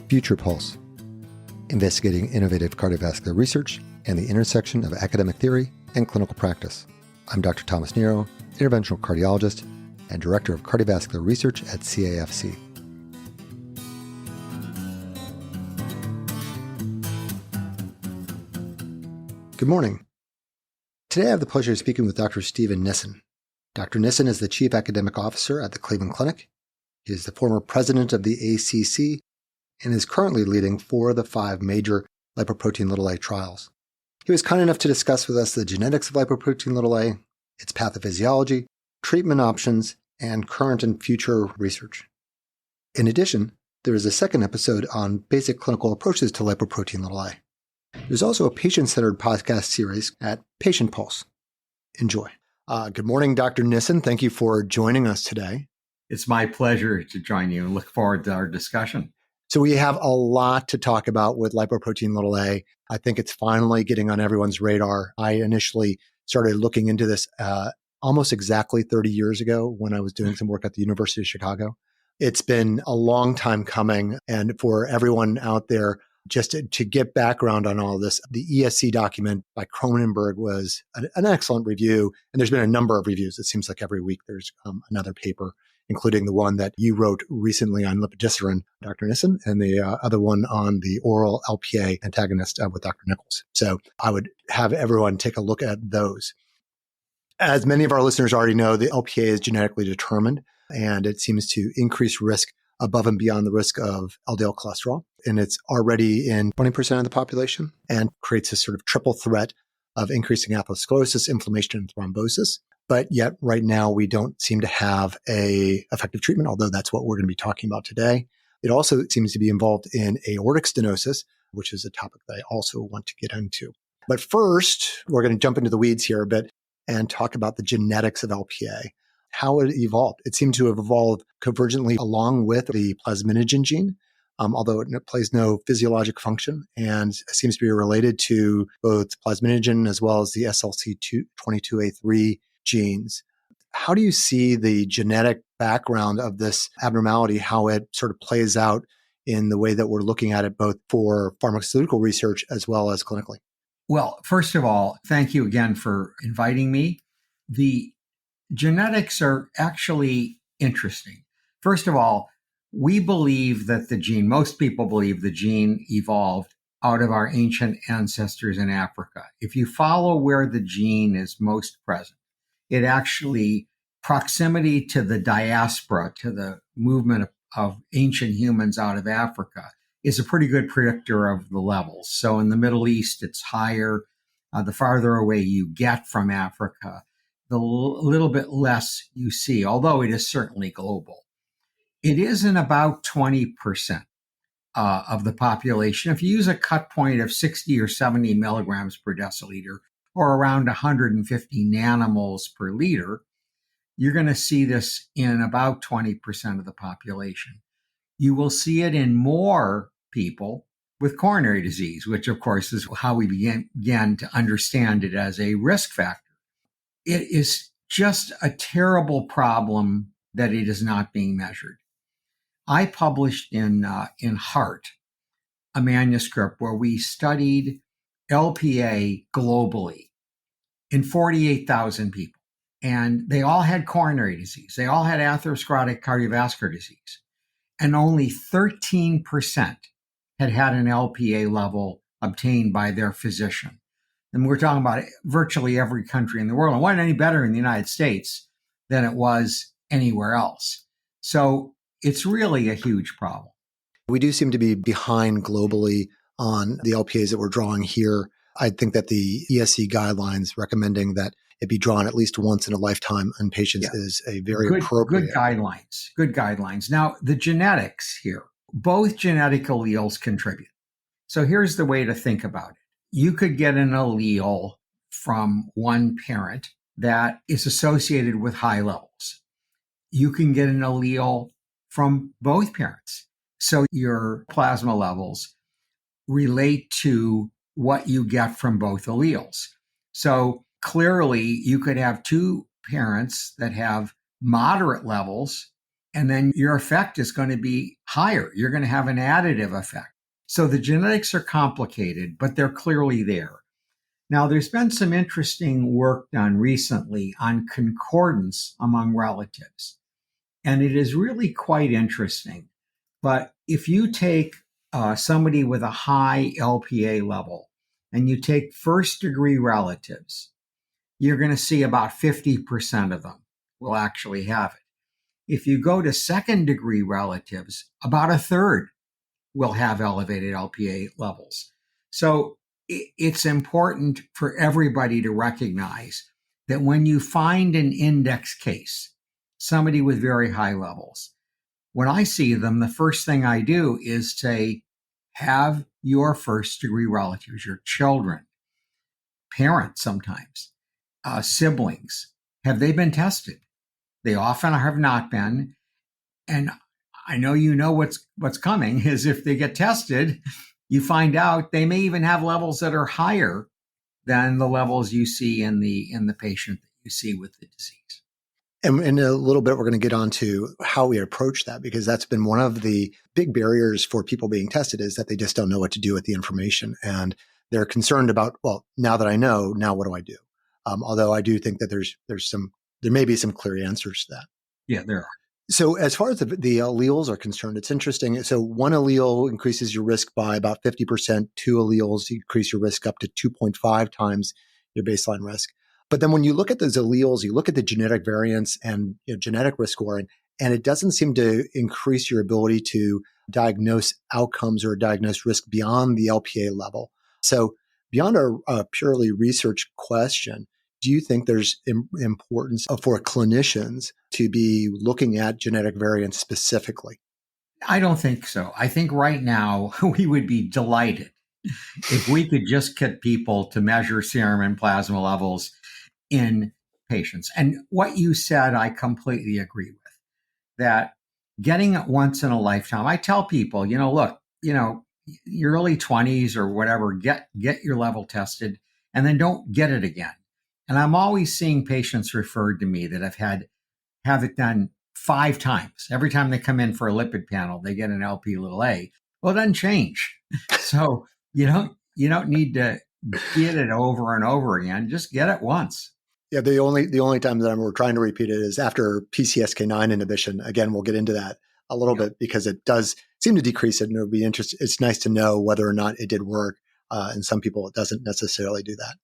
Future Pulse, investigating innovative cardiovascular research and the intersection of academic theory and clinical practice. I'm Dr. Thomas Nero, interventional cardiologist and Director of Cardiovascular Research at CAFC. Good morning. Today I have the pleasure of speaking with Dr. Steven Nissen. Dr. Nissen is the Chief Academic Officer at the Cleveland Clinic. He is the former president of the ACC and is currently leading 4 of the 5 major lipoprotein a trials. He was kind enough to discuss with us the genetics of lipoprotein a, its pathophysiology, treatment options, and current and future research. In addition, there is a second episode on basic clinical approaches to lipoprotein a. There's also a patient-centered podcast series at Patient Pulse. Enjoy. Good morning, Dr. Nissen. Thank you for joining us today. It's my pleasure to join you and look forward to our discussion. So we have a lot to talk about with lipoprotein a. I think it's finally getting on everyone's radar. I initially started looking into this almost exactly 30 years ago when I was doing some work at the University of Chicago. It's been a long time coming. And for everyone out there, just to get background on all of this, the ESC document by Cronenberg was an excellent review. And there's been a number of reviews. It seems like every week there's another paper, including the one that you wrote recently on lipodisiran, Dr. Nissen, and the other one on the oral LPA antagonist with Dr. Nichols. So I would have everyone take a look at those. As many of our listeners already know, the LPA is genetically determined, and it seems to increase risk above and beyond the risk of LDL cholesterol. And it's already in 20% of the population and creates this sort of triple threat of increasing atherosclerosis, inflammation, and thrombosis. But yet right now we don't seem to have a effective treatment, although that's what we're going to be talking about today. It also seems to be involved in aortic stenosis, which is a topic that I also want to get into. But first, we're going to jump into the weeds here a bit and talk about the genetics of LPA, how it evolved. It seemed to have evolved convergently along with the plasminogen gene, although it plays no physiologic function and seems to be related to both plasminogen as well as the SLC22A3 genes. How do you see the genetic background of this abnormality, how it sort of plays out in the way that we're looking at it both for pharmaceutical research as well as clinically? Well, first of all, thank you again for inviting me. The genetics are actually interesting. First of all, we believe that most people believe the gene evolved out of our ancient ancestors in Africa. If you follow where the gene is most present, it actually, proximity to the diaspora, to the movement of ancient humans out of Africa, is a pretty good predictor of the levels. So in the Middle East, it's higher. The farther away you get from Africa, the little bit less you see, although it is certainly global. It is in about 20% of the population. If you use a cut point of 60 or 70 milligrams per deciliter, or around 150 nanomoles per liter, you're going to see this in about 20% of the population. You will see it in more people with coronary disease, which of course is how we began to understand it as a risk factor. It is just a terrible problem that it is not being measured. I published in Heart a manuscript where we studied LPA globally in 48,000 people. And they all had coronary disease. They all had atherosclerotic cardiovascular disease. And only 13% had had an LPA level obtained by their physician. And we're talking about virtually every country in the world. It wasn't any better in the United States than it was anywhere else. So it's really a huge problem. We do seem to be behind globally on the LPAs that we're drawing here. I think that the ESC guidelines recommending that it be drawn at least once in a lifetime in patients is a very appropriate. Good guidelines. Now, the genetics here, both genetic alleles contribute. So here's the way to think about it. You could get an allele from one parent that is associated with high levels. You can get an allele from both parents. So your plasma levels relate to what you get from both alleles. So clearly, you could have two parents that have moderate levels, and then your effect is going to be higher. You're going to have an additive effect. So the genetics are complicated, but they're clearly there. Now, there's been some interesting work done recently on concordance among relatives, and it is really quite interesting. But if you take somebody with a high LPA level and you take first degree relatives, you're going to see about 50% of them will actually have it. If you go to second degree relatives, about a third will have elevated LPA levels. So it's important for everybody to recognize that when you find an index case, somebody with very high levels, when I see them, the first thing I do is say, have your first degree relatives, your children, parents sometimes, siblings, have they been tested? They often have not been. And I know you know what's coming is if they get tested, you find out they may even have levels that are higher than the levels you see in the patient that you see with the disease. And in a little bit, we're going to get on to how we approach that, because that's been one of the big barriers for people being tested is that they just don't know what to do with the information. And they're concerned about, well, now that I know, now what do I do? Although I do think that there may be some clear answers to that. Yeah, there are. So as far as the alleles are concerned, it's interesting. So one allele increases your risk by about 50%. Two alleles increase your risk up to 2.5 times your baseline risk. But then when you look at those alleles, you look at the genetic variance and genetic risk scoring, and it doesn't seem to increase your ability to diagnose outcomes or diagnose risk beyond the LPA level. So beyond a purely research question, do you think there's importance for clinicians to be looking at genetic variance specifically? I don't think so. I think right now we would be delighted if we could just get people to measure serum and plasma levels in patients. And what you said, I completely agree with. That getting it once in a lifetime, I tell people, look, your early 20s or whatever, get your level tested and then don't get it again. And I'm always seeing patients referred to me that have it done 5 times. Every time they come in for a lipid panel, they get an LP little a. Well, it doesn't change. So you don't need to get it over and over again. Just get it once. Yeah, the only time that we're trying to repeat it is after PCSK9 inhibition. Again, we'll get into that a little bit because it does seem to decrease it, and it'll be interesting. It's nice to know whether or not it did work. And some people, it doesn't necessarily do that.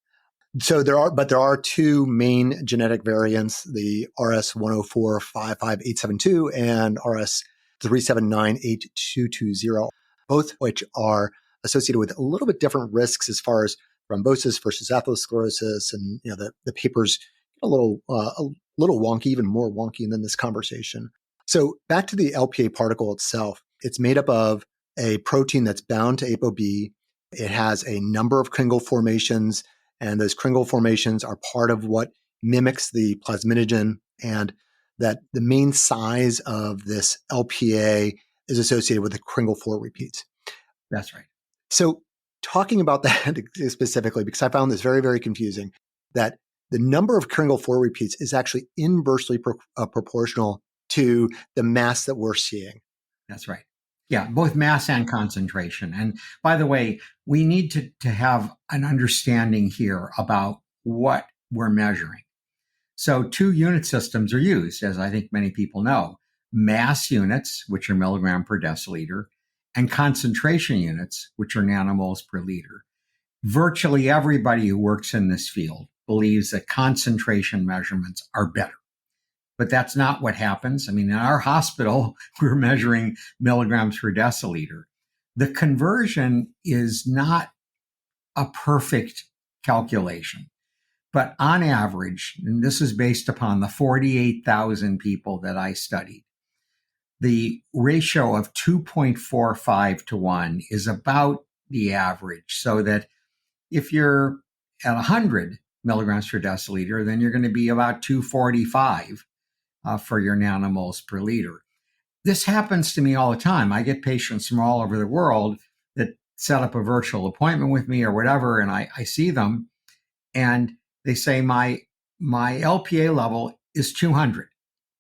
So there are two main genetic variants: the RS104-55872 and RS3798220, both which are associated with a little bit different risks as far as thrombosis versus atherosclerosis, and the papers get a little wonky, even more wonky than this conversation. So back to the LPA particle itself, it's made up of a protein that's bound to ApoB. It has a number of Kringle formations, and those Kringle formations are part of what mimics the plasminogen, and that the main size of this LPA is associated with the Kringle 4 repeats. That's right. So talking about that specifically, because I found this very, very confusing, that the number of Kringle 4 repeats is actually inversely proportional to the mass that we're seeing. That's right. Yeah, both mass and concentration. And by the way, we need to have an understanding here about what we're measuring. So 2 unit systems are used, as I think many people know: mass units, which are milligram per deciliter, and concentration units, which are nanomoles per liter. Virtually everybody who works in this field believes that concentration measurements are better. But that's not what happens. I mean, in our hospital, we're measuring milligrams per deciliter. The conversion is not a perfect calculation. But on average, and this is based upon the 48,000 people that I studied, the ratio of 2.45 to 1 is about the average. So that if you're at 100 milligrams per deciliter, then you're going to be about 245 for your nanomoles per liter. This happens to me all the time. I get patients from all over the world that set up a virtual appointment with me or whatever, and I see them, and they say my LPA level is 200,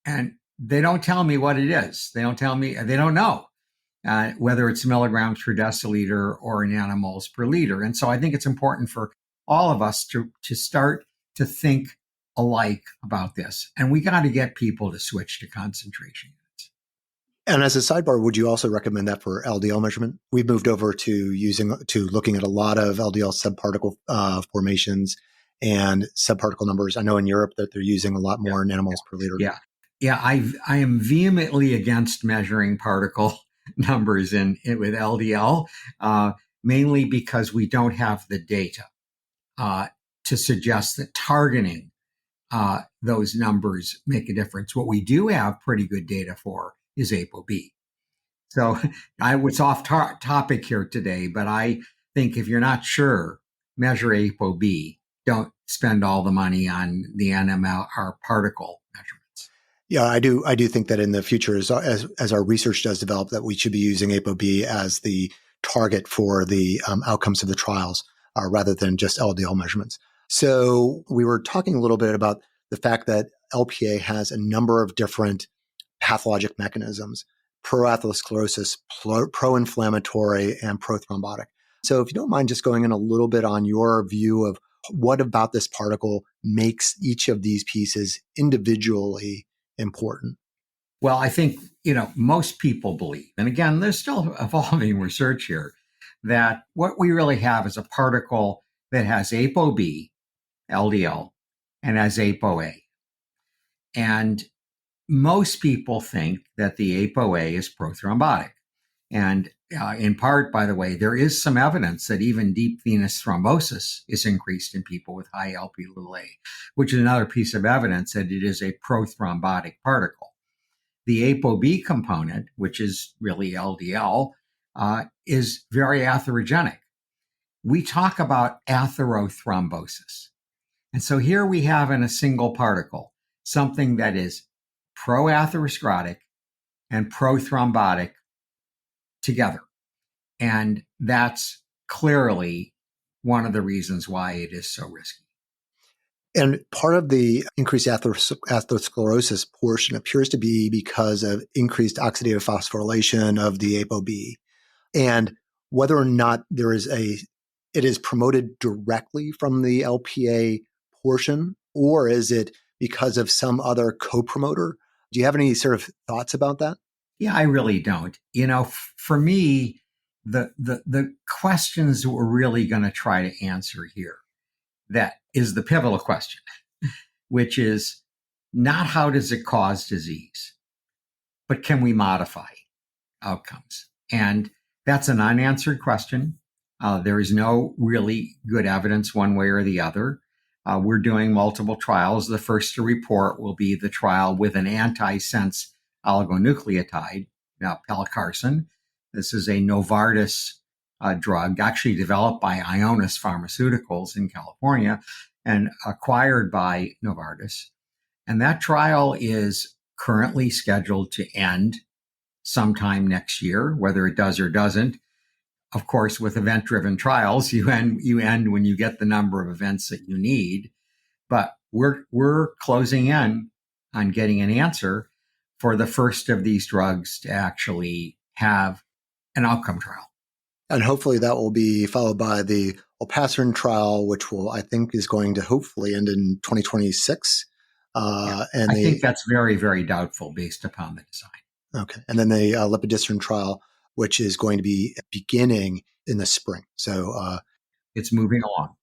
and they don't tell me what it is. They don't tell me. They don't know. whether it's milligrams per deciliter or in nanomoles per liter. And so I think it's important for all of us to start to think alike about this. And we got to get people to switch to concentration units. And as a sidebar, would you also recommend that for LDL measurement? We've moved over to looking at a lot of LDL subparticle formations and subparticle numbers. I know in Europe that they're using a lot more nanomoles per liter. Yeah. I am vehemently against measuring particle numbers with LDL, mainly because we don't have the data to suggest that targeting those numbers make a difference. What we do have pretty good data for is ApoB. So I was off topic here today, but I think if you're not sure, measure ApoB. Don't spend all the money on the NMR particle measurements. Yeah, I do think that in the future, as our research does develop, that we should be using ApoB as the target for the outcomes of the trials rather than just LDL measurements. So we were talking a little bit about the fact that LPA has a number of different pathologic mechanisms: pro-atherosclerosis, pro-inflammatory, and pro-thrombotic. So if you don't mind just going in a little bit on your view of what about this particle makes each of these pieces individually important. Well, I think, most people believe, and again, there's still evolving research here, that what we really have is a particle that has ApoB, LDL, and has ApoA. And most people think that the ApoA is prothrombotic. And in part, by the way, there is some evidence that even deep venous thrombosis is increased in people with high Lp(a), which is another piece of evidence that it is a prothrombotic particle. The ApoB component, which is really LDL, is very atherogenic. We talk about atherothrombosis. And so here we have in a single particle something that is pro-atherosclerotic and prothrombotic together. And that's clearly one of the reasons why it is so risky. And part of the increased atherosclerosis portion appears to be because of increased oxidative phosphorylation of the ApoB. And whether or not it is promoted directly from the LPA portion, or is it because of some other co-promoter? Do you have any sort of thoughts about that? Yeah, I really don't. For me, the questions that we're really going to try to answer here, that is the pivotal question, which is not how does it cause disease, but can we modify outcomes? And that's an unanswered question. There is no really good evidence one way or the other. We're doing multiple trials. The first to report will be the trial with an antisense oligonucleotide, pelacarsen. This is a Novartis drug, actually developed by Ionis Pharmaceuticals in California and acquired by Novartis. And that trial is currently scheduled to end sometime next year, whether it does or doesn't. Of course, with event-driven trials, you end when you get the number of events that you need. But we're closing in on getting an answer for the first of these drugs to actually have an outcome trial. And hopefully that will be followed by the olpasiran trial, which I think is going to hopefully end in 2026. I think that's very, very doubtful based upon the design. Okay. And then the lipodystrophin trial, which is going to be beginning in the spring. So it's moving along.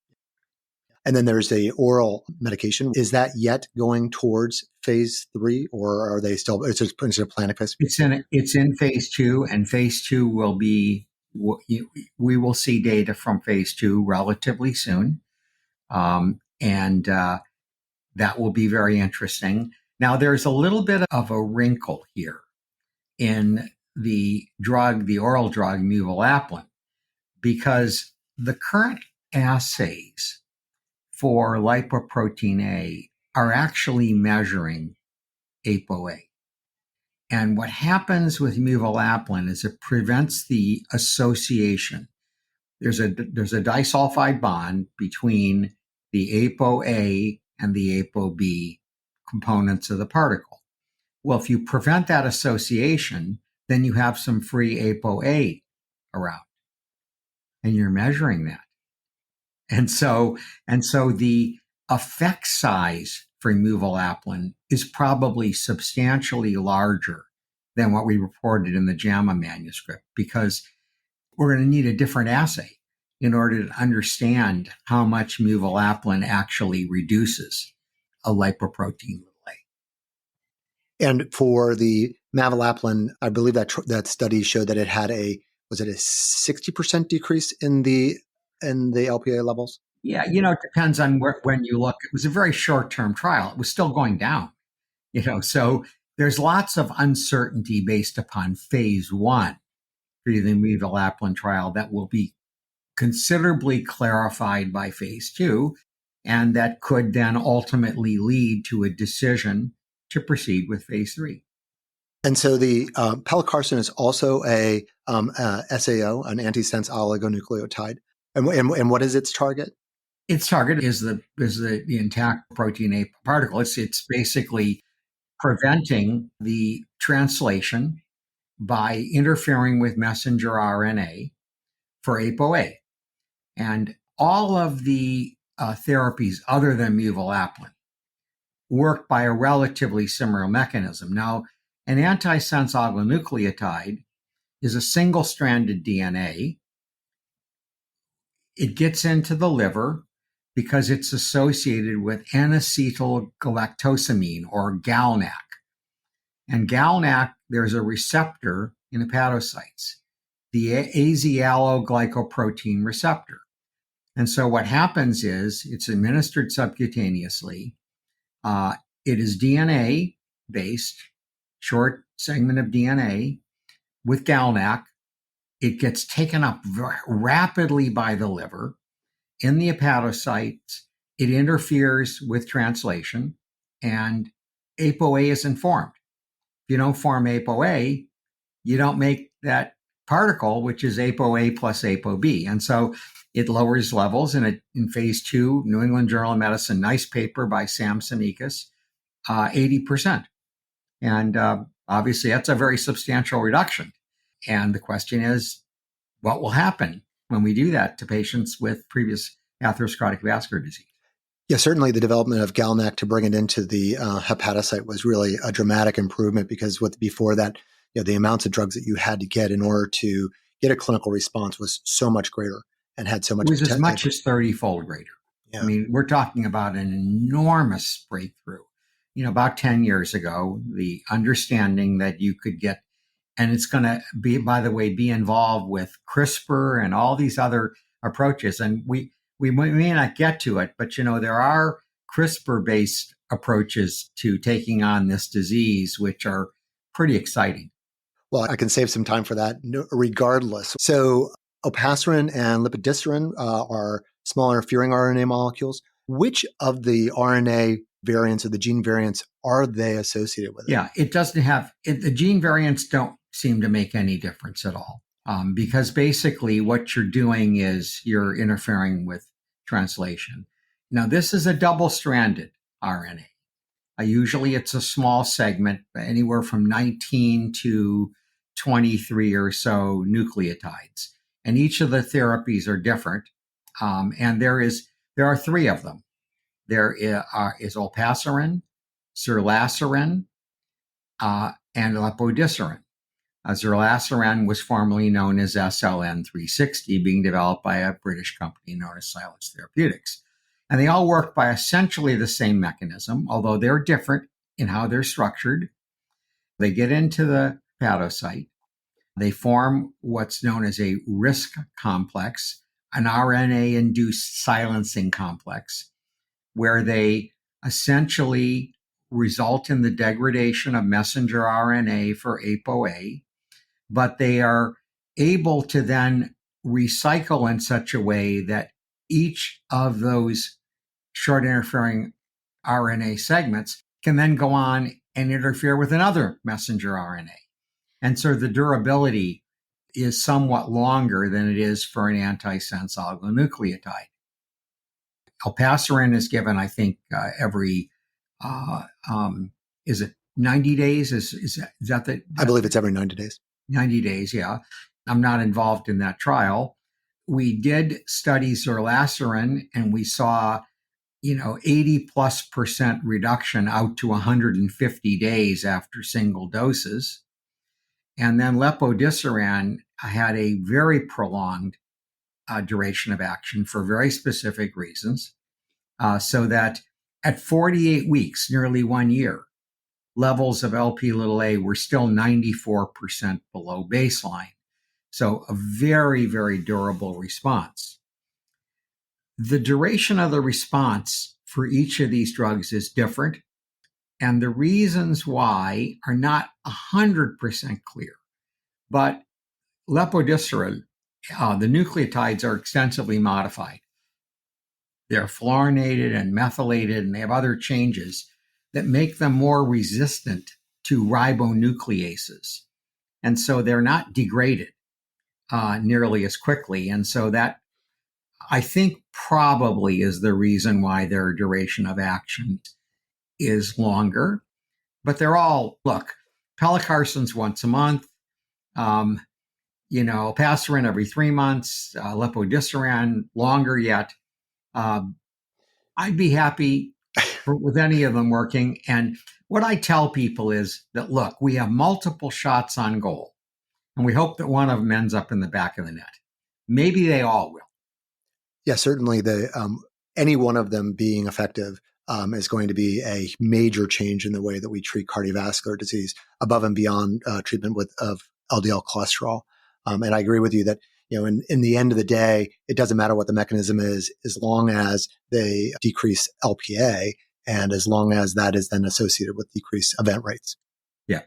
And then there's the oral medication. Is that yet going towards phase 3, or are they still? Is it planning phase? It's in phase 2, and phase 2 will be. We will see data from phase 2 relatively soon, and that will be very interesting. Now, there's a little bit of a wrinkle here in the oral drug muvalaplin, because the current assays for lipoprotein A are actually measuring ApoA. And what happens with muvalaplin is it prevents the association. There's a disulfide bond between the ApoA and the ApoB components of the particle. Well, if you prevent that association, then you have some free ApoA around, and you're measuring that. And so the effect size for immunoglobulin is probably substantially larger than what we reported in the JAMA manuscript, because we're going to need a different assay in order to understand how much immunoglobulin actually reduces a lipoprotein A. And for the mavalaplin, I believe that study showed that it had was it a 60% decrease in the LPA levels? Yeah, it depends on when you look. It was a very short-term trial. It was still going down, so there's lots of uncertainty based upon phase 1 for the immunoglobulin trial that will be considerably clarified by phase 2, and that could then ultimately lead to a decision to proceed with phase 3. And so the pelacarsen is also a SAO, an antisense oligonucleotide. And what is its target? Its target is the intact protein A particle. It's basically preventing the translation by interfering with messenger RNA for ApoA. And all of the therapies other than immunoglobulin work by a relatively similar mechanism. Now, an antisense oligonucleotide is a single-stranded DNA. It gets into the liver because it's associated with N-acetylgalactosamine, or GalNAc. And GalNAc, there's a receptor in hepatocytes, the asialoglycoprotein receptor. And so what happens is it's administered subcutaneously. It is DNA-based, short segment of DNA with GalNAc. It gets taken up rapidly by the liver. In the hepatocytes, it interferes with translation, and ApoA isn't formed. If you don't form ApoA, you don't make that particle, which is ApoA plus ApoB. And so it lowers levels in phase 2, New England Journal of Medicine, nice paper by Sam Samikas, 80%. And obviously, that's a very substantial reduction. And the question is, what will happen when we do that to patients with previous atherosclerotic vascular disease? Yeah, certainly the development of GalNAc to bring it into the hepatocyte was really a dramatic improvement, because before that, the amounts of drugs that you had to get in order to get a clinical response was so much greater and had so much. It was as much as 30-fold greater. Yeah. I mean, we're talking about an enormous breakthrough. About 10 years ago, the understanding that you could get, and it's going to be, by the way, be involved with CRISPR and all these other approaches. And we may not get to it, but there are CRISPR-based approaches to taking on this disease, which are pretty exciting. Well, I can save some time for that regardless. So olpasiran and lipodisiran are small interfering RNA molecules. Which of the RNA variants or the gene variants are they associated with? Yeah, it doesn't have, the gene variants don't seem to make any difference at all. Because basically what you're doing is you're interfering with translation. Now, this is a double-stranded RNA. Usually it's a small segment, anywhere from 19 to 23 or so nucleotides. And each of the therapies are different. And there are 3 of them. There is olpasiran, zerlasiran, and lepodisiran. Zerlasiran was formerly known as SLN360, being developed by a British company known as Silence Therapeutics. And they all work by essentially the same mechanism, although they're different in how they're structured. They get into the hepatocyte. They form what's known as a RISC complex, an RNA-induced silencing complex, where they essentially result in the degradation of messenger RNA for ApoA, but they are able to then recycle in such a way that each of those short interfering RNA segments can then go on and interfere with another messenger RNA. And so the durability is somewhat longer than it is for an antisense oligonucleotide. Olpasiran is given, I think, every, is it 90 days? Is that the? I believe it's every 90 days. 90 days, yeah. I'm not involved in that trial. We did study zerlasiran and we saw 80+% reduction out to 150 days after single doses. And then lepodisiran had a very prolonged duration of action for very specific reasons, so that at 48 weeks, nearly 1 year, levels of LP little a were still 94% below baseline. So a very, very durable response. The duration of the response for each of these drugs is different, and the reasons why are not 100% clear. But lepodisiran, the nucleotides are extensively modified. They're fluorinated and methylated, and they have other changes that make them more resistant to ribonucleases. And so they're not degraded nearly as quickly. And so that, I think, probably is the reason why their duration of action is longer. But they're all, look, pelacarsen's once a month, olpasiran every 3 months, lepodisiran longer yet. I'd be happy with any of them working. And what I tell people is that, look, we have multiple shots on goal, and we hope that one of them ends up in the back of the net. Maybe they all will. Yeah, certainly any one of them being effective is going to be a major change in the way that we treat cardiovascular disease above and beyond treatment of LDL cholesterol. And I agree with you that, in the end of the day, it doesn't matter what the mechanism is, as long as they decrease LPA and as long as that is then associated with decreased event rates. Yeah.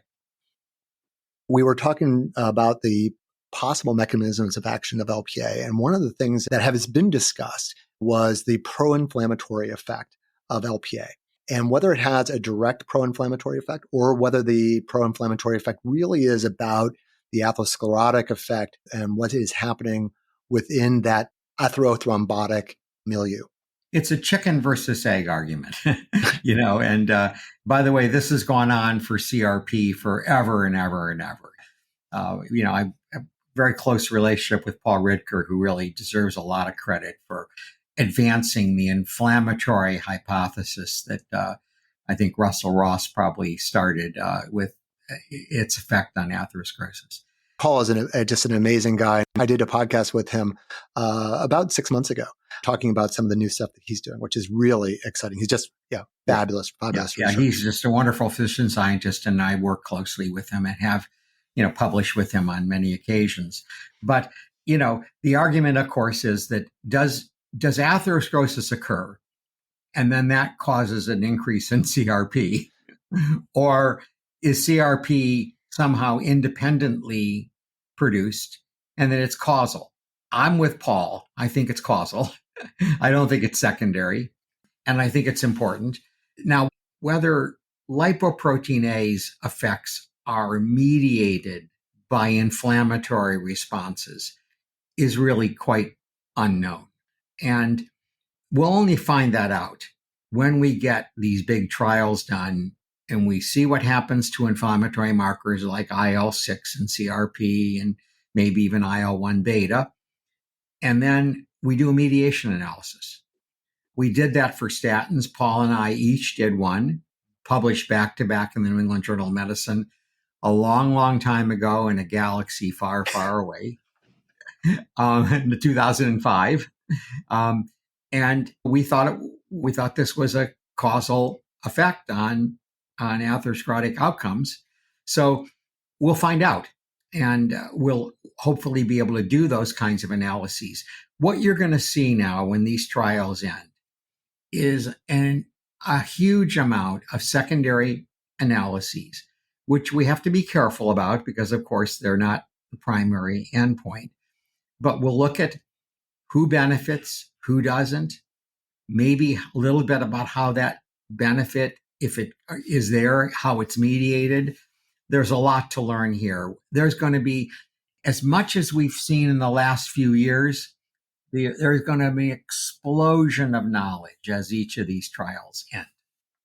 We were talking about the possible mechanisms of action of LPA. And one of the things that has been discussed was the pro-inflammatory effect of LPA, and whether it has a direct pro-inflammatory effect or whether the pro-inflammatory effect really is about the atherosclerotic effect and what is happening within that atherothrombotic milieu. It's a chicken versus egg argument, and by the way, this has gone on for CRP forever and ever and ever. I have a very close relationship with Paul Ridker, who really deserves a lot of credit for advancing the inflammatory hypothesis that I think Russell Ross probably started with its effect on atherosclerosis. Paul is just an amazing guy. I did a podcast with him about 6 months ago, talking about some of the new stuff that he's doing, which is really exciting. He's just, fabulous. Yeah, he's just a wonderful physician scientist, and I work closely with him and have, published with him on many occasions. But, the argument, of course, is that does atherosclerosis occur, and then that causes an increase in CRP, or is CRP somehow independently produced, and then it's causal? I'm with Paul. I think it's causal. I don't think it's secondary, and I think it's important. Now, whether lipoprotein A's effects are mediated by inflammatory responses is really quite unknown. And we'll only find that out when we get these big trials done and we see what happens to inflammatory markers like IL-6 and CRP and maybe even IL-1 beta. And then we do a mediation analysis. We did that for statins. Paul and I each did one, published back to back in the New England Journal of Medicine a long, long time ago in a galaxy far, far away, in 2005. And we thought this was a causal effect on atherosclerotic outcomes. So we'll find out, and we'll hopefully be able to do those kinds of analyses. What you're going to see now when these trials end is a huge amount of secondary analyses, which we have to be careful about because, of course, they're not the primary endpoint. But we'll look at who benefits, who doesn't, maybe a little bit about how that benefit, if it is there, how it's mediated. There's a lot to learn here. There's going to be, as much as we've seen in the last few years, there's going to be an explosion of knowledge as each of these trials end.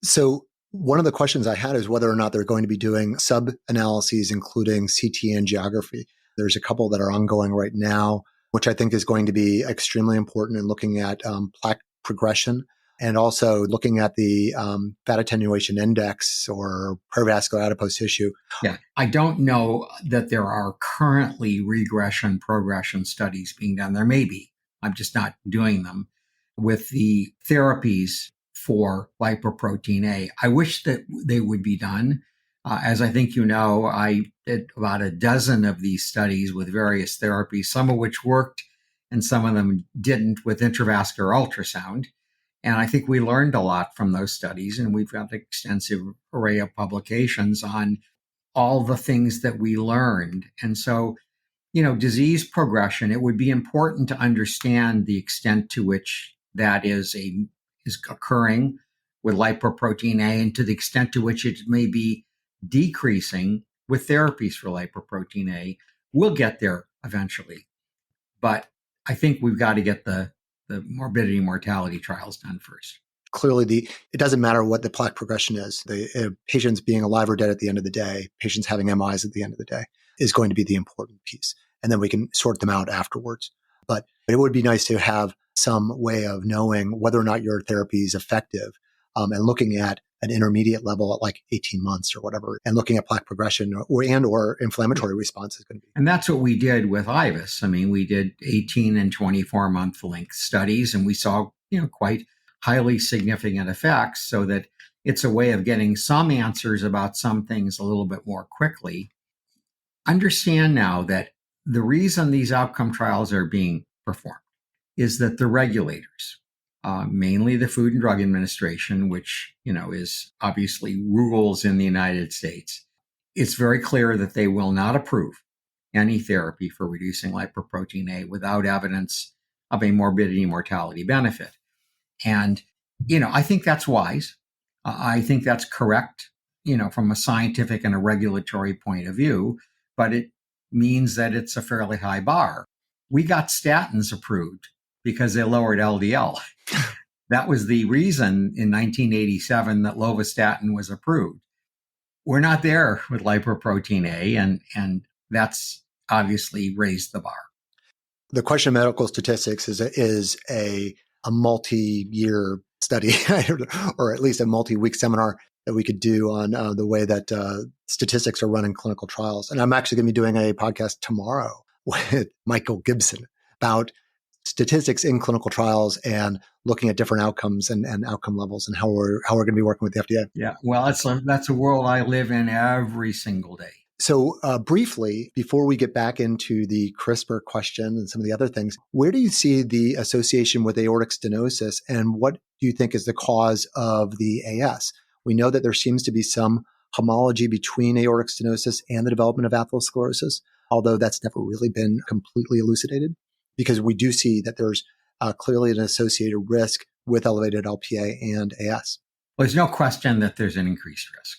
So One of the questions I had is whether or not they're going to be doing sub-analyses, including CT angiography. There's a couple that are ongoing right now, which I think is going to be extremely important in looking at plaque progression and also looking at the fat attenuation index or perivascular adipose tissue. Yeah, I don't know that there are currently regression progression studies being done. There may be. I'm just not doing them with the therapies for lipoprotein A. I wish that they would be done. As I think you know, I did about a dozen of these studies with various therapies, some of which worked and some of them didn't with intravascular ultrasound. And I think we learned a lot from those studies, and we've got an extensive array of publications on all the things that we learned. And so, disease progression, it would be important to understand the extent to which that is occurring with lipoprotein A and to the extent to which it may be decreasing with therapies for lipoprotein A. We'll get there eventually. But I think we've got to get the morbidity mortality trials done first. Clearly, it doesn't matter what the plaque progression is. The patients being alive or dead at the end of the day, patients having MIs at the end of the day is going to be the important piece. And then we can sort them out afterwards. But it would be nice to have some way of knowing whether or not your therapy is effective and looking at an intermediate level at like 18 months or whatever, and looking at plaque progression or inflammatory response is going to be. And that's what we did with IVUS. I mean, we did 18 and 24 month length studies, and we saw, quite highly significant effects, so that it's a way of getting some answers about some things a little bit more quickly. Understand now that the reason these outcome trials are being performed is that the regulators, mainly the Food and Drug Administration, which, is obviously rules in the United States, it's very clear that they will not approve any therapy for reducing lipoprotein A without evidence of a morbidity mortality benefit. And, I think that's wise. I think that's correct, from a scientific and a regulatory point of view, but it means that it's a fairly high bar. We got statins approved because they lowered LDL. That was the reason in 1987 that lovastatin was approved. We're not there with lipoprotein A, and that's obviously raised the bar. The question of medical statistics is a multi-year study, or at least a multi-week seminar that we could do on the way that statistics are run in clinical trials. And I'm actually going to be doing a podcast tomorrow with Michael Gibson about statistics in clinical trials and looking at different outcomes and outcome levels and how we're going to be working with the FDA. Yeah, well, that's a world I live in every single day. So briefly, before we get back into the CRISPR question and some of the other things, where do you see the association with aortic stenosis, and what do you think is the cause of the AS? We know that there seems to be some homology between aortic stenosis and the development of atherosclerosis, although that's never really been completely elucidated, because we do see that there's clearly an associated risk with elevated LPA and AS. Well, there's no question that there's an increased risk.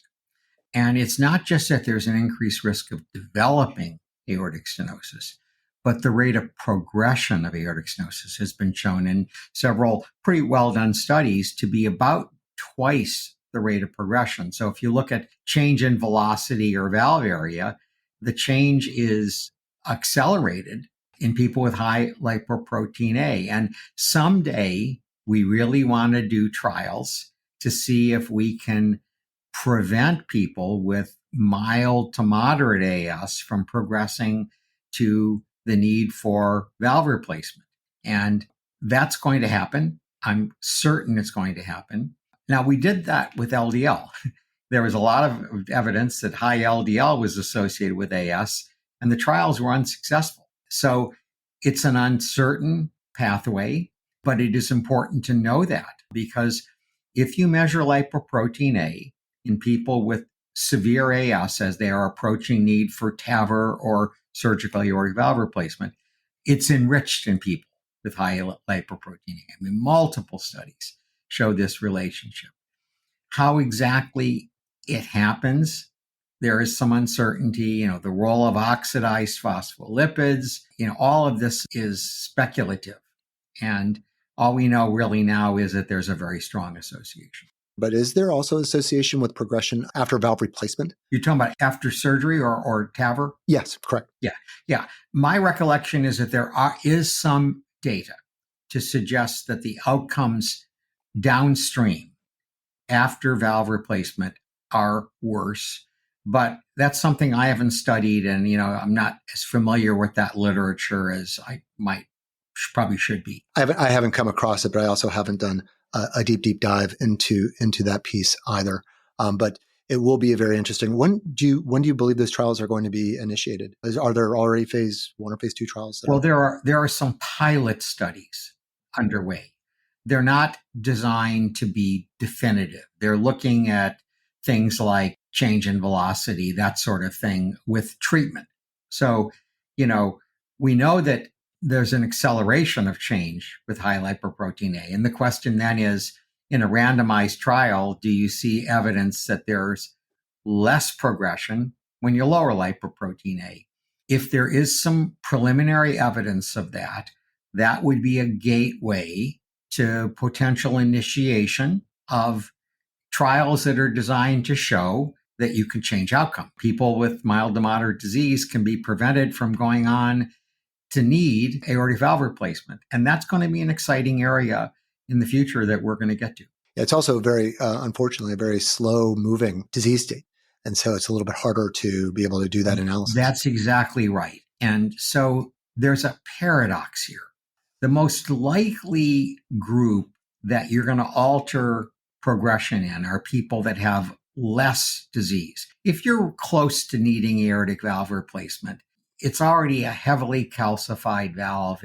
And it's not just that there's an increased risk of developing aortic stenosis, but the rate of progression of aortic stenosis has been shown in several pretty well done studies to be about twice the rate of progression. So if you look at change in velocity or valve area, the change is accelerated in people with high lipoprotein A. And someday we really want to do trials to see if we can prevent people with mild to moderate AS from progressing to the need for valve replacement. And that's going to happen. I'm certain it's going to happen. Now, we did that with LDL. There was a lot of evidence that high LDL was associated with AS, and the trials were unsuccessful. So it's an uncertain pathway, but it is important to know that, because if you measure lipoprotein A in people with severe AS as they are approaching need for TAVR or surgical aortic valve replacement, it's enriched in people with high lipoprotein A. I mean, multiple studies show this relationship. How exactly it happens, there is some uncertainty, the role of oxidized phospholipids, all of this is speculative. And all we know really now is that there's a very strong association. But is there also association with progression after valve replacement? You're talking about after surgery or TAVR? Yes, correct. Yeah. My recollection is that is some data to suggest that the outcomes downstream after valve replacement are worse. But that's something I haven't studied, and I'm not as familiar with that literature as I probably should be. I haven't come across it, but I also haven't done a deep dive into that piece either. But it will be a very interesting. When do you believe those trials are going to be initiated? Are there already phase 1 or phase 2 trials? Well, there are some pilot studies underway. They're not designed to be definitive. They're looking at things like change in velocity, that sort of thing, with treatment. So, we know that there's an acceleration of change with high lipoprotein A. And the question then is, in a randomized trial, do you see evidence that there's less progression when you lower lipoprotein A? If there is some preliminary evidence of that, that would be a gateway to potential initiation of trials that are designed to show that you can change outcome. People with mild to moderate disease can be prevented from going on to need aortic valve replacement. And that's going to be an exciting area in the future that we're going to get to. It's also unfortunately, a very slow moving disease state. And so it's a little bit harder to be able to do that analysis. That's exactly right. And so there's a paradox here. The most likely group that you're going to alter progression in are people that have less disease. If you're close to needing aortic valve replacement, it's already a heavily calcified valve.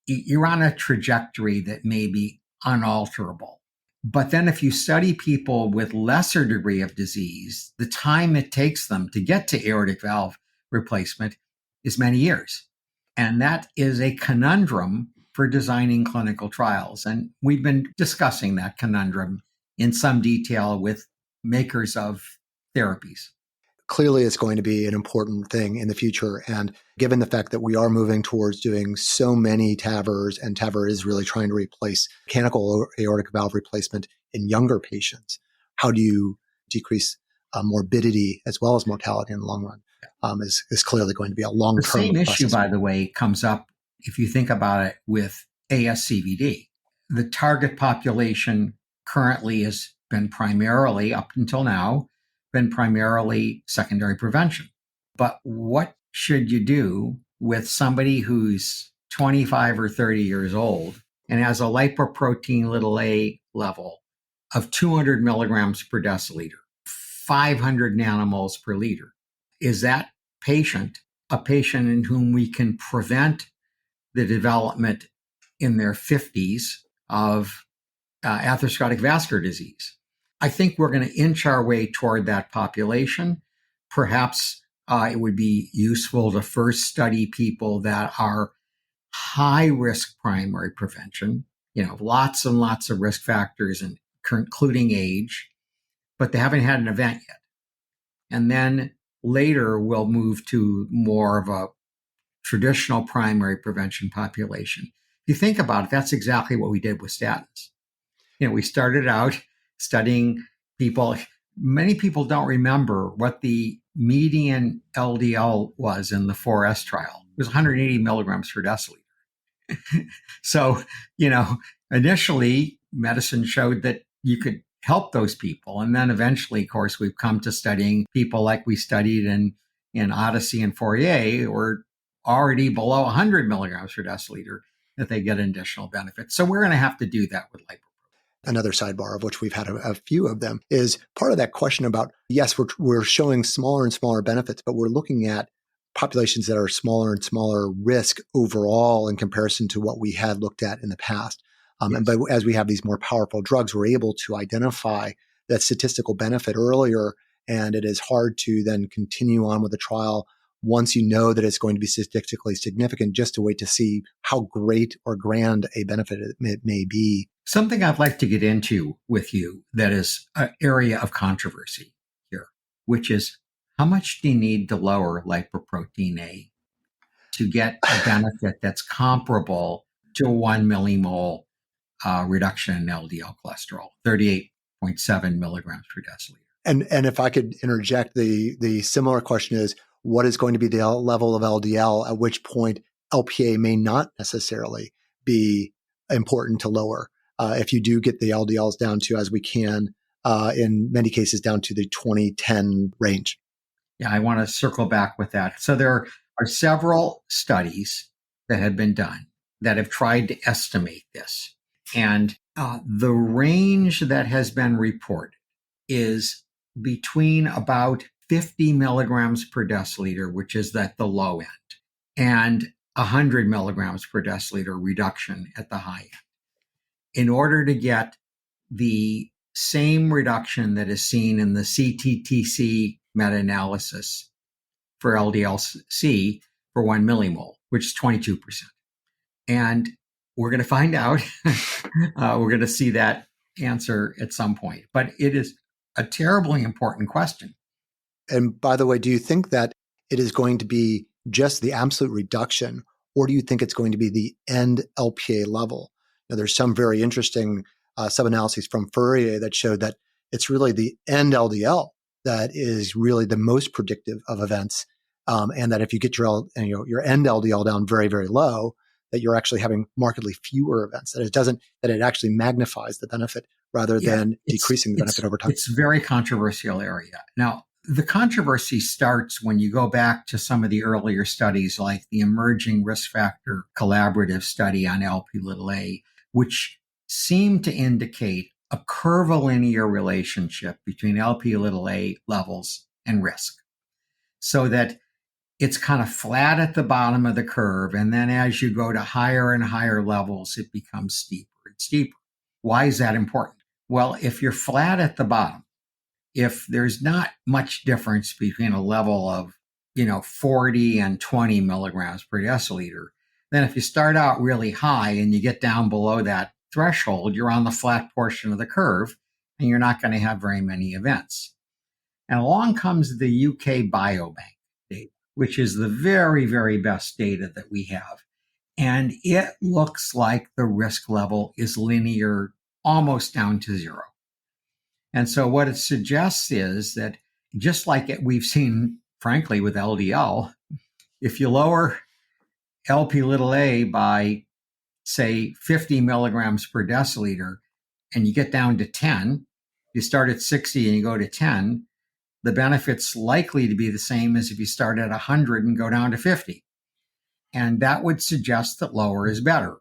You're on a trajectory that may be unalterable. But then if you study people with lesser degree of disease, the time it takes them to get to aortic valve replacement is many years. And that is a conundrum for designing clinical trials. And we've been discussing that conundrum in some detail with makers of therapies. Clearly, it's going to be an important thing in the future. And given the fact that we are moving towards doing so many TAVRs, and TAVR is really trying to replace mechanical aortic valve replacement in younger patients, how do you decrease morbidity as well as mortality in the long run? Is clearly going to be a long-term process. The same issue, by the way, comes up if you think about it with ASCVD. The target population currently has been primarily, up until now, secondary prevention. But what should you do with somebody who's 25 or 30 years old and has a lipoprotein a level of 200 milligrams per deciliter, 500 nanomoles per liter? Is that patient a patient in whom we can prevent the development in their 50s of atherosclerotic vascular disease? I think we're going to inch our way toward that population. Perhaps it would be useful to first study people that are high risk primary prevention, lots and lots of risk factors, including age, but they haven't had an event yet. And then later we'll move to more of a traditional primary prevention population. If you think about it, that's exactly what we did with statins. We started out studying people. Many people don't remember what the median LDL was in the 4S trial. It was 180 milligrams per deciliter. So, initially medicine showed that you could help those people. And then eventually, of course, we've come to studying people like we studied in Odyssey and Fourier, who are already below 100 milligrams per deciliter, that they get additional benefits. So we're going to have to do that with lipoprotein. Another sidebar, of which we've had a few of them, is part of that question about, yes, we're showing smaller and smaller benefits, but we're looking at populations that are smaller and smaller risk overall in comparison to what we had looked at in the past. Yes. But as we have these more powerful drugs, we're able to identify that statistical benefit earlier, and it is hard to then continue on with the trial once you know that it's going to be statistically significant, just to wait to see how great or grand a benefit it may be. Something I'd like to get into with you that is an area of controversy here, which is how much do you need to lower lipoprotein A to get a benefit that's comparable to a 1 millimole reduction in LDL cholesterol, 38 0.7 milligrams per deciliter. And if I could interject, the similar question is, what is going to be the level of LDL at which point LPA may not necessarily be important to lower? If you do get the LDLs down to, as we can, in many cases, down to the 2010 range. Yeah, I want to circle back with that. So there are several studies that have been done that have tried to estimate this. And the range that has been reported is between about 50 milligrams per deciliter, which is at the low end, and 100 milligrams per deciliter reduction at the high end, in order to get the same reduction that is seen in the CTTC meta-analysis for LDL-C for 1 millimole, which is 22%. And we're going to find out. We're going to see that answer at some point. But it is a terribly important question. And by the way, do you think that it is going to be just the absolute reduction, or do you think it's going to be the end LPA level? Now, there's some very interesting sub-analyses from Fourier that showed that it's really the end LDL that is really the most predictive of events, and that if you get your end LDL down very, very low, that you're actually having markedly fewer events. That it actually magnifies the benefit rather than decreasing the benefit over time. It's a very controversial area. Now, the controversy starts when you go back to some of the earlier studies, like the Emerging Risk Factor Collaborative Study on Lp(a), which seemed to indicate a curvilinear relationship between Lp(a) levels and risk, so that it's kind of flat at the bottom of the curve. And then as you go to higher and higher levels, it becomes steeper and steeper. Why is that important? Well, if you're flat at the bottom, if there's not much difference between a level of, 40 and 20 milligrams per deciliter, then if you start out really high and you get down below that threshold, you're on the flat portion of the curve and you're not going to have very many events. And along comes the UK Biobank data, which is the very, very best data that we have. And it looks like the risk level is linear, almost down to zero. And so what it suggests is that just like we've seen, frankly, with LDL, if you lower Lp(a) by, say, 50 milligrams per deciliter, and you get down to 10, you start at 60 and you go to 10, the benefit's likely to be the same as if you start at 100 and go down to 50. And that would suggest that lower is better.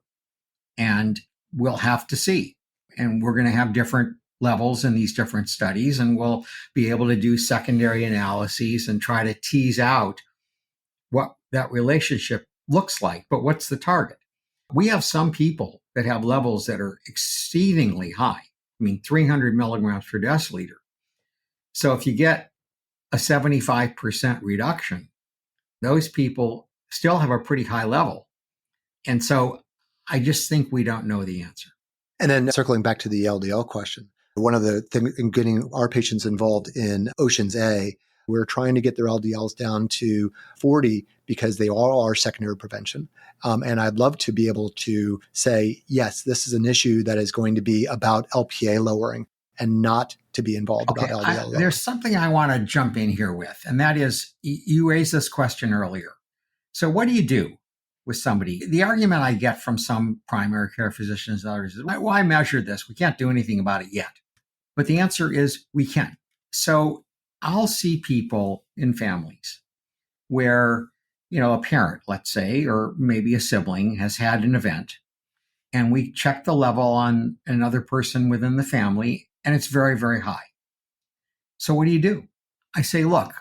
And we'll have to see. And we're going to have different levels in these different studies, and we'll be able to do secondary analyses and try to tease out what that relationship looks like. But what's the target? We have some people that have levels that are exceedingly high. 300 milligrams per deciliter. So if you get a 75% reduction, those people still have a pretty high level. And so I just think we don't know the answer. And then circling back to the LDL question, one of the things in getting our patients involved in Oceans A, we're trying to get their LDLs down to 40 because they all are secondary prevention. And I'd love to be able to say, yes, this is an issue that is going to be about LPA lowering and not to be involved about LDL lowering. There's something I want to jump in here with, and that is, you raised this question earlier. So what do you do with somebody? The argument I get from some primary care physicians and others is, why measure this? We can't do anything about it yet. But the answer is we can. So I'll see people in families where, a parent, let's say, or maybe a sibling has had an event, and we check the level on another person within the family, and it's very, very high. So what do? I say, look,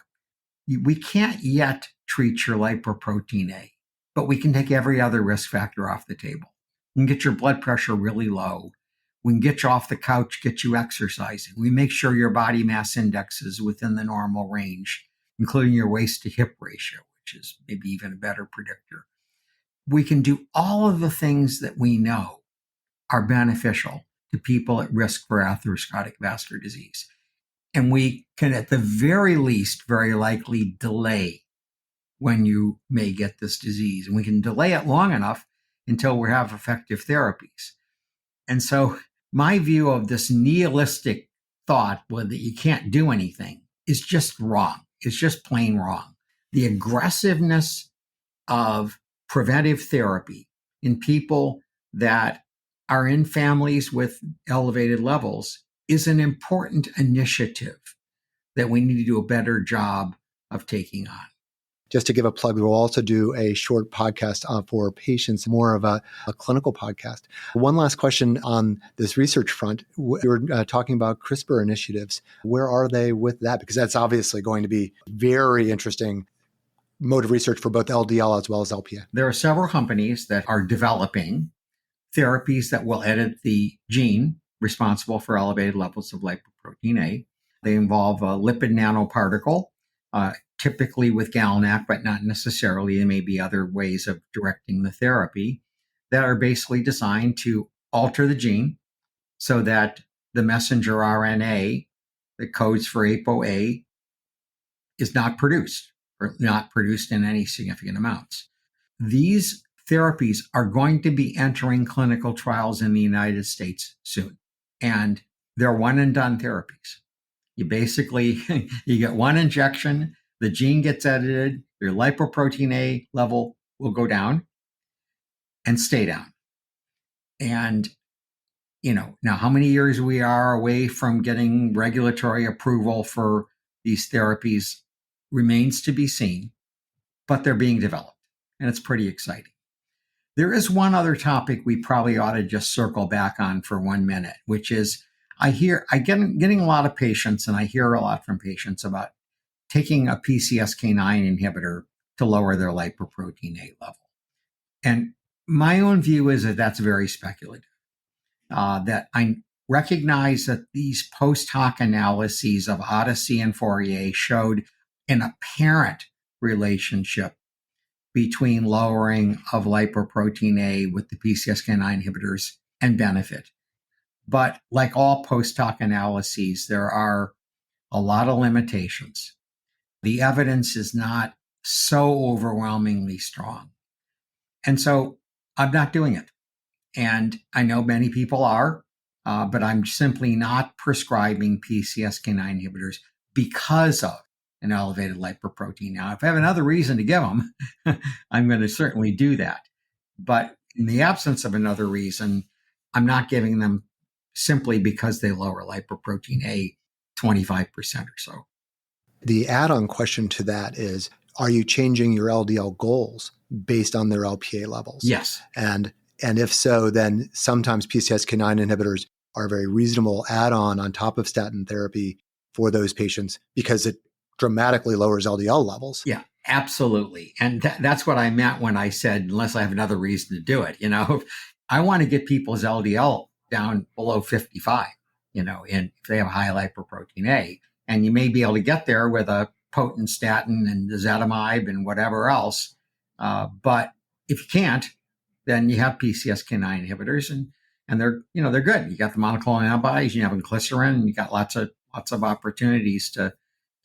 we can't yet treat your lipoprotein A, but we can take every other risk factor off the table. We can get your blood pressure really low. We can get you off the couch, get you exercising. We make sure your body mass index is within the normal range, including your waist to hip ratio, which is maybe even a better predictor. We can do all of the things that we know are beneficial to people at risk for atherosclerotic vascular disease. And we can, at the very least, very likely delay when you may get this disease. And we can delay it long enough until we have effective therapies. And so my view of this nihilistic thought, well, that you can't do anything is just wrong. It's just plain wrong. The aggressiveness of preventive therapy in people that are in families with elevated levels is an important initiative that we need to do a better job of taking on. Just to give a plug, we'll also do a short podcast for patients, more of a clinical podcast. One last question on this research front. You were talking about CRISPR initiatives. Where are they with that? Because that's obviously going to be very interesting mode of research for both LDL as well as LPA. There are several companies that are developing therapies that will edit the gene responsible for elevated levels of lipoprotein A. They involve a lipid nanoparticle, typically with GalNAc, but not necessarily. There may be other ways of directing the therapy that are basically designed to alter the gene so that the messenger RNA that codes for ApoA is not produced or not produced in any significant amounts. These therapies are going to be entering clinical trials in the United States soon. And they're one and done therapies. You basically, you get one injection, the gene gets edited, your lipoprotein A level will go down and stay down. And, now how many years we are away from getting regulatory approval for these therapies remains to be seen, but they're being developed and it's pretty exciting. There is one other topic we probably ought to just circle back on for 1 minute, which is getting a lot of patients, and I hear a lot from patients about taking a PCSK9 inhibitor to lower their lipoprotein A level. And my own view is that that's very speculative. That I recognize that these post hoc analyses of Odyssey and Fourier showed an apparent relationship between lowering of lipoprotein A with the PCSK9 inhibitors and benefit. But like all post hoc analyses, there are a lot of limitations. The evidence is not so overwhelmingly strong. And so I'm not doing it. And I know many people are, but I'm simply not prescribing PCSK9 inhibitors because of an elevated lipoprotein. Now, if I have another reason to give them, I'm going to certainly do that. But in the absence of another reason, I'm not giving them simply because they lower lipoprotein A 25% or so. The add-on question to that is, are you changing your LDL goals based on their LPA levels? Yes. And if so, then sometimes PCSK9 inhibitors are a very reasonable add-on on top of statin therapy for those patients because it dramatically lowers LDL levels. Yeah, absolutely. And that's what I meant when I said, unless I have another reason to do it. I want to get people's LDL down below 55, and if they have high lipoprotein A. And you may be able to get there with a potent statin and ezetimibe and whatever else. But if you can't, then you have PCSK9 inhibitors and they're good. You got the monoclonal antibodies, you have inclisiran, and you got lots of opportunities to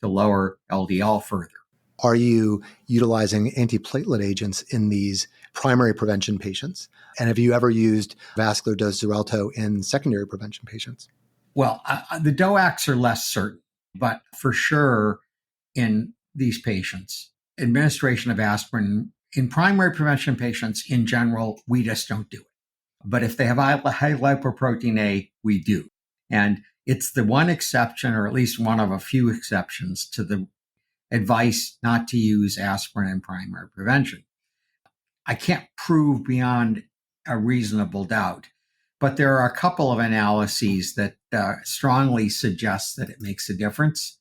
lower LDL further. Are you utilizing antiplatelet agents in these primary prevention patients? And have you ever used vascular dose Xarelto in secondary prevention patients? Well, the DOACs are less certain, but for sure in these patients, administration of aspirin in primary prevention patients in general, we just don't do it. But if they have high lipoprotein A, we do. And it's the one exception, or at least one of a few exceptions to the advice not to use aspirin in primary prevention. I can't prove beyond a reasonable doubt, but there are a couple of analyses that strongly suggest that it makes a difference.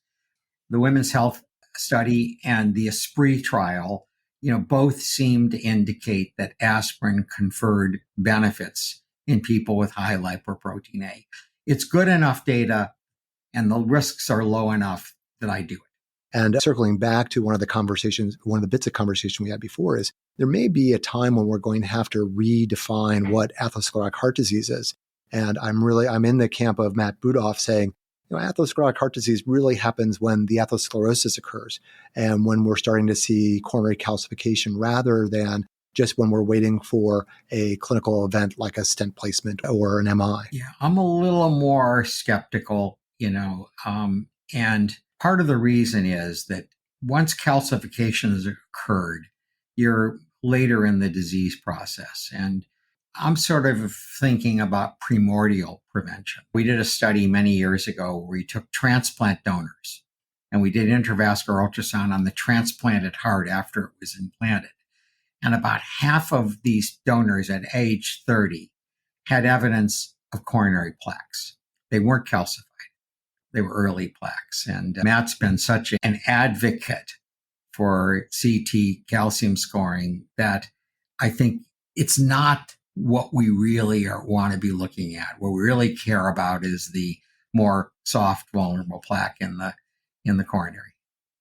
The Women's Health Study and the Esprit trial, both seem to indicate that aspirin conferred benefits in people with high lipoprotein A. It's good enough data and the risks are low enough that I do it. And circling back to one of the bits of conversation we had before is there may be a time when we're going to have to redefine what atherosclerotic heart disease is. And I'm in the camp of Matt Budoff saying, atherosclerotic heart disease really happens when the atherosclerosis occurs and when we're starting to see coronary calcification rather than just when we're waiting for a clinical event like a stent placement or an MI. Yeah, I'm a little more skeptical And part of the reason is that once calcification has occurred, you're later in the disease process. And I'm sort of thinking about primordial prevention. We did a study many years ago where we took transplant donors and we did intravascular ultrasound on the transplanted heart after it was implanted. And about half of these donors at age 30 had evidence of coronary plaques. They weren't calcified. They were early plaques. And Matt's been such an advocate for CT calcium scoring that I think it's not what we really want to be looking at. What we really care about is the more soft, vulnerable plaque in the coronary.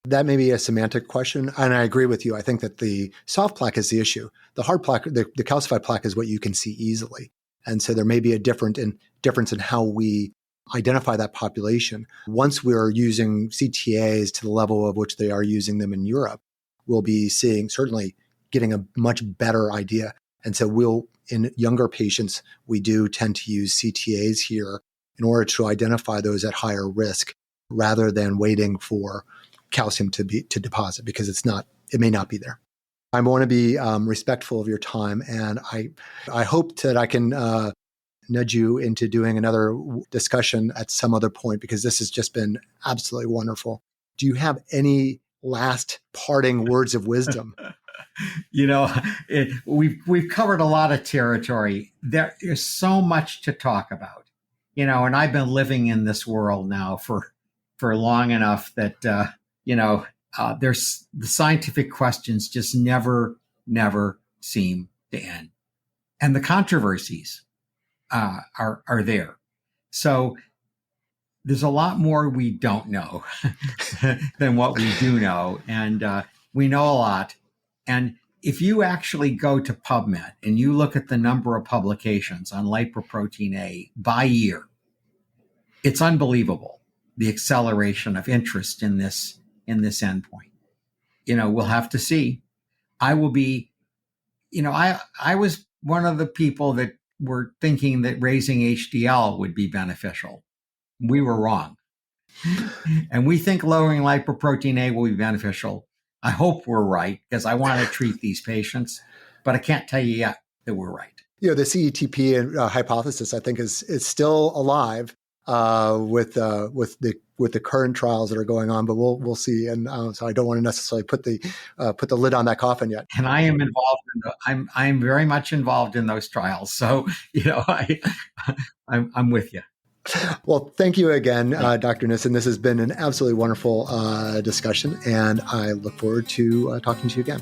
That may be a semantic question, and I agree with you. I think that the soft plaque is the issue. The hard plaque, the calcified plaque, is what you can see easily. And so there may be a difference in how we identify that population. Once we're using CTAs to the level of which they are using them in Europe, we'll be certainly getting a much better idea. And so in younger patients, we do tend to use CTAs here in order to identify those at higher risk rather than waiting for calcium to deposit, because it may not be there. I want to be respectful of your time, and I hope that I can nudge you into doing another discussion at some other point, because this has just been absolutely wonderful. Do you have any last parting words of wisdom? We've covered a lot of territory. There is so much to talk about, and I've been living in this world now for long enough that there's the scientific questions just never seem to end, and the controversies are there. So there's a lot more we don't know than what we do know, and we know a lot. And if you actually go to PubMed and you look at the number of publications on lipoprotein A by year, it's unbelievable, the acceleration of interest in this endpoint. We'll have to see. I will be, I was one of the people that were thinking that raising HDL would be beneficial. We were wrong. And we think lowering lipoprotein A will be beneficial. I hope we're right, because I want to treat these patients, but I can't tell you yet that we're right. The CETP hypothesis, I think, is still alive with the current trials that are going on, but we'll see. And so I don't want to necessarily put the lid on that coffin yet. And I am involved I'm very much involved in those trials. So I'm with you. Well, thank you again, Dr. Nissen. This has been an absolutely wonderful discussion, and I look forward to talking to you again.